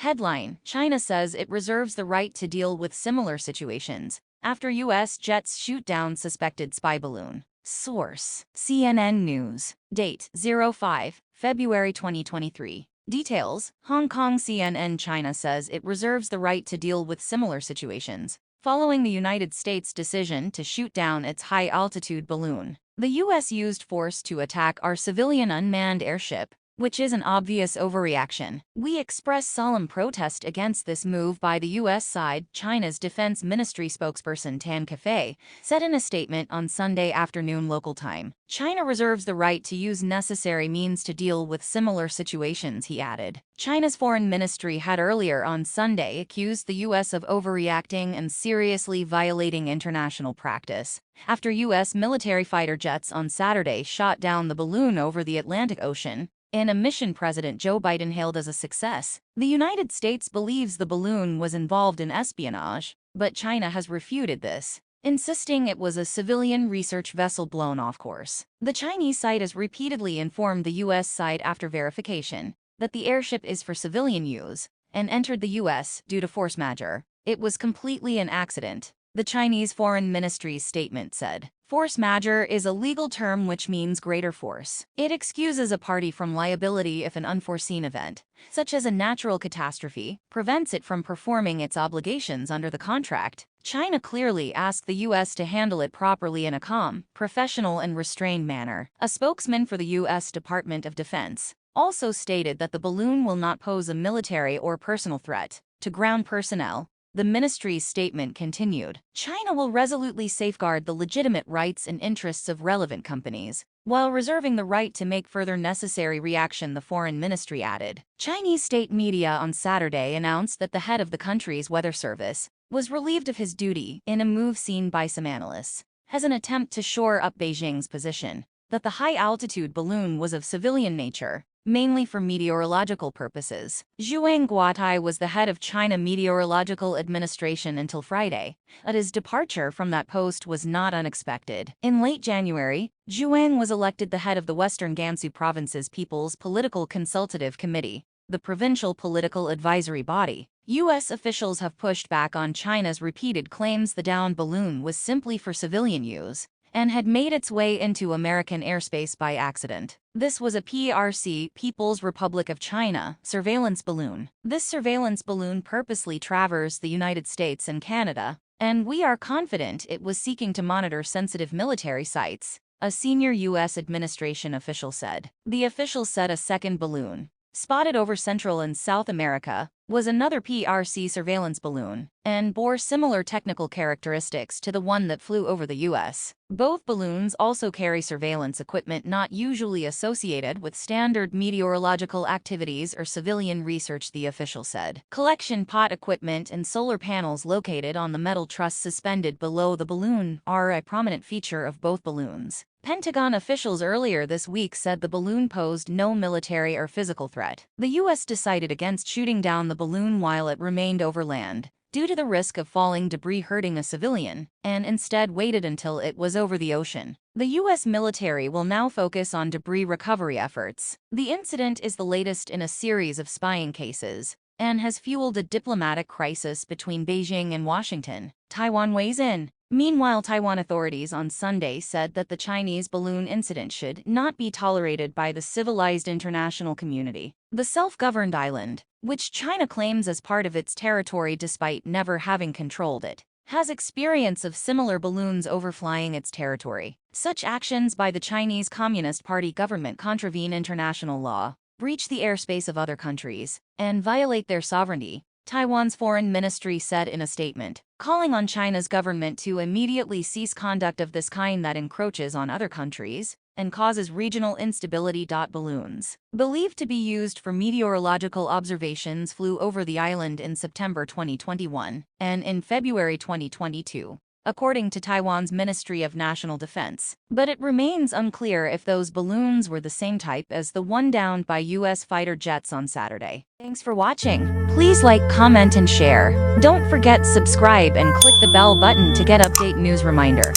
Headline: China says it reserves the right to deal with similar situations after U.S. jets shoot down suspected spy balloon. Source: CNN News. Date: 05 February 2023. Details: Hong Kong. CNN. China says it reserves the right to deal with similar situations following the United States' decision to shoot down its high-altitude balloon. The U.S. used force to attack our civilian unmanned airship, which is an obvious overreaction. We express solemn protest against this move by the U.S. side, China's Defense Ministry spokesperson Tan Kefei said in a statement on Sunday afternoon local time. China reserves the right to use necessary means to deal with similar situations, he added. China's foreign ministry had earlier on Sunday accused the U.S. of overreacting and seriously violating international practice after U.S. military fighter jets on Saturday shot down the balloon over the Atlantic Ocean in a mission President Joe Biden hailed as a success. The United States believes the balloon was involved in espionage, but China has refuted this, insisting it was a civilian research vessel blown off course. The Chinese side has repeatedly informed the U.S. side after verification that the airship is for civilian use and entered the U.S. due to force majeure. It was completely an accident, the Chinese Foreign Ministry's statement said. Force majeure is a legal term which means greater force. It excuses a party from liability if an unforeseen event, such as a natural catastrophe, prevents it from performing its obligations under the contract. China clearly asked the U.S. to handle it properly in a calm, professional and restrained manner. A spokesman for the U.S. Department of Defense also stated that the balloon will not pose a military or personal threat to ground personnel. The ministry's statement continued. China will resolutely safeguard the legitimate rights and interests of relevant companies, while reserving the right to make further necessary reaction, the foreign ministry added. Chinese state media on Saturday announced that the head of the country's weather service was relieved of his duty in a move seen by some analysts as an attempt to shore up Beijing's position that the high-altitude balloon was of civilian nature, mainly for meteorological purposes. Zhuang Guotai was the head of China Meteorological Administration until Friday, but his departure from that post was not unexpected. In late January, Zhuang was elected the head of the Western Gansu Province's People's Political Consultative Committee, the provincial political advisory body. U.S. officials have pushed back on China's repeated claims the downed balloon was simply for civilian use and had made its way into American airspace by accident. This was a PRC, People's Republic of China, surveillance balloon. This surveillance balloon purposely traversed the United States and Canada, and we are confident it was seeking to monitor sensitive military sites, a senior U.S. administration official said. The official said a second balloon, spotted over Central and South America, was another PRC surveillance balloon, and bore similar technical characteristics to the one that flew over the U.S. Both balloons also carry surveillance equipment not usually associated with standard meteorological activities or civilian research, the official said. Collection pod equipment and solar panels located on the metal truss suspended below the balloon are a prominent feature of both balloons. Pentagon officials earlier this week said the balloon posed no military or physical threat. The U.S. decided against shooting down the balloon while it remained over land, due to the risk of falling debris hurting a civilian, and instead waited until it was over the ocean. The U.S. military will now focus on debris recovery efforts. The incident is the latest in a series of spying cases, and has fueled a diplomatic crisis between Beijing and Washington. Taiwan weighs in. Meanwhile, Taiwan authorities on Sunday said that the Chinese balloon incident should not be tolerated by the civilized international community. The self-governed island, which China claims as part of its territory despite never having controlled it, has experience of similar balloons overflying its territory. Such actions by the Chinese Communist Party government contravene international law, breach the airspace of other countries, and violate their sovereignty, Taiwan's foreign ministry said in a statement, calling on China's government to immediately cease conduct of this kind that encroaches on other countries and causes regional instability. Balloons, believed to be used for meteorological observations, flew over the island in September 2021 and in February 2022, according to Taiwan's Ministry of National Defense. But it remains unclear if those balloons were the same type as the one downed by U.S. fighter jets on Saturday. Thanks for watching. Please like, comment, and share. Don't forget subscribe and click the bell button to get update news reminder.